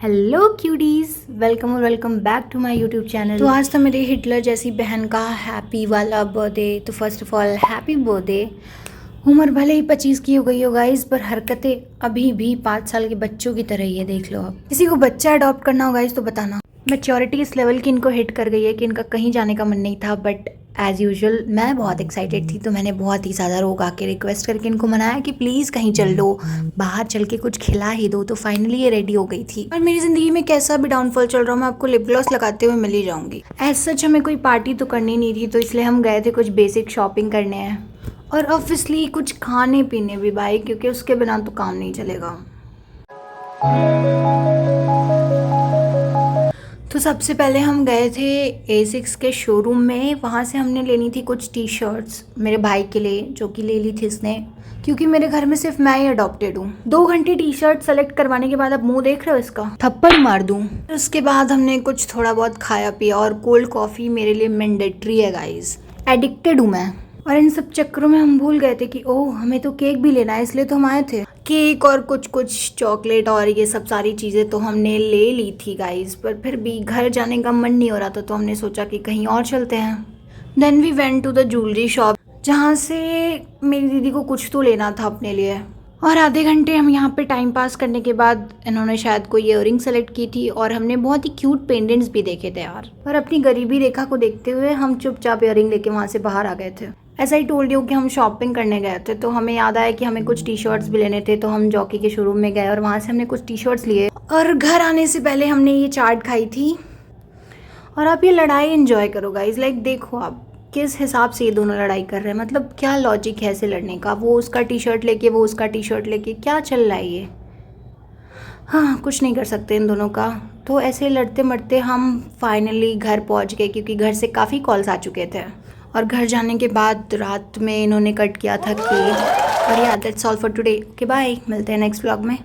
Hello cuties, welcome और welcome back to my YouTube channel. तो आज था मेरे हिटलर जैसी बहन का हैप्पी वाला बर्थडे। तो first of all happy birthday. उम्र भले ही 25 की हो गई हो गाइस, पर हरकतें अभी भी 5 साल के बच्चों की तरह ही है। देख लो, आप किसी को बच्चा अडॉप्ट करना हो गाइस तो बताना। मैच्योरिटी इस लेवल की इनको हिट कर गई है कि इनका कहीं जाने का मन नहीं था, बट एज यूजुअल मैं बहुत एक्साइटेड थी, तो मैंने बहुत ही ज़्यादा रोक आके रिक्वेस्ट करके इनको मनाया कि प्लीज़ कहीं चल लो, बाहर चल के कुछ खिला ही दो। तो फाइनली ये रेडी हो गई थी। और मेरी ज़िंदगी में कैसा भी डाउनफॉल चल रहा हूँ, मैं आपको लिप ग्लॉस लगाते हुए मिल ही जाऊंगी। एज सच हमें कोई पार्टी तो करनी नहीं थी, तो इसलिए हम गए थे कुछ बेसिक शॉपिंग करने हैं और ऑब्वियसली कुछ खाने पीने भी भाई, क्योंकि उसके बिना तो काम नहीं चलेगा। तो सबसे पहले हम गए थे A6 के शोरूम में। वहाँ से हमने लेनी थी कुछ टी शर्ट्स मेरे भाई के लिए, जो कि ले ली थी इसने, क्योंकि मेरे घर में सिर्फ मैं ही अडॉप्टेड हूँ। 2 घंटे टी शर्ट सेलेक्ट करवाने के बाद अब मुंह देख रहे हो इसका, थप्पड़ मार दूँ। उसके बाद हमने कुछ थोड़ा बहुत खाया पिया, और कोल्ड कॉफ़ी मेरे लिए मैंडेटरी है गाइज, एडिक्टेड हूँ मैं। और इन सब चक्करों में हम भूल गए थे कि ओह हमें तो केक भी लेना है, इसलिए तो हम आए थे। केक और कुछ चॉकलेट और ये सब सारी चीज़ें तो हमने ले ली थी गाइस, पर फिर भी घर जाने का मन नहीं हो रहा था, तो हमने सोचा कि कहीं और चलते हैं। Then we went to the jewellery shop, जहाँ से मेरी दीदी को कुछ तो लेना था अपने लिए। और आधे घंटे हम यहाँ पे टाइम पास करने के बाद इन्होंने शायद कोई ईयरिंग सेलेक्ट की थी, और हमने बहुत ही क्यूट पेंडेंट्स भी देखे थे यार। पर अपनी गरीबी रेखा को देखते हुए हम चुपचाप ईयरिंग लेके वहाँ से बाहर आ गए थे। ऐसा ही टोल्ड यू कि हम शॉपिंग करने गए थे, तो हमें याद आया कि हमें कुछ टी शर्ट्स भी लेने थे, तो हम जॉकी के शोरूम में गए और वहाँ से हमने कुछ टी शर्ट्स लिए। और घर आने से पहले हमने ये चाट खाई थी। और आप ये लड़ाई एंजॉय करो गाइज, लाइक देखो आप किस हिसाब से ये दोनों लड़ाई कर रहे हैं, मतलब क्या लॉजिक है ऐसे लड़ने का। वो उसका टी शर्ट लेके, वो उसका टी शर्ट लेके, क्या चल रहा है ये। हाँ, कुछ नहीं कर सकते इन दोनों का। तो ऐसे लड़ते मरते हम फाइनली घर पहुंच गए, क्योंकि घर से काफ़ी कॉल्स आ चुके थे। और घर जाने के बाद रात में इन्होंने कट किया था केक। और yeah that's all for today. Okay bye, मिलते हैं नेक्स्ट व्लॉग में।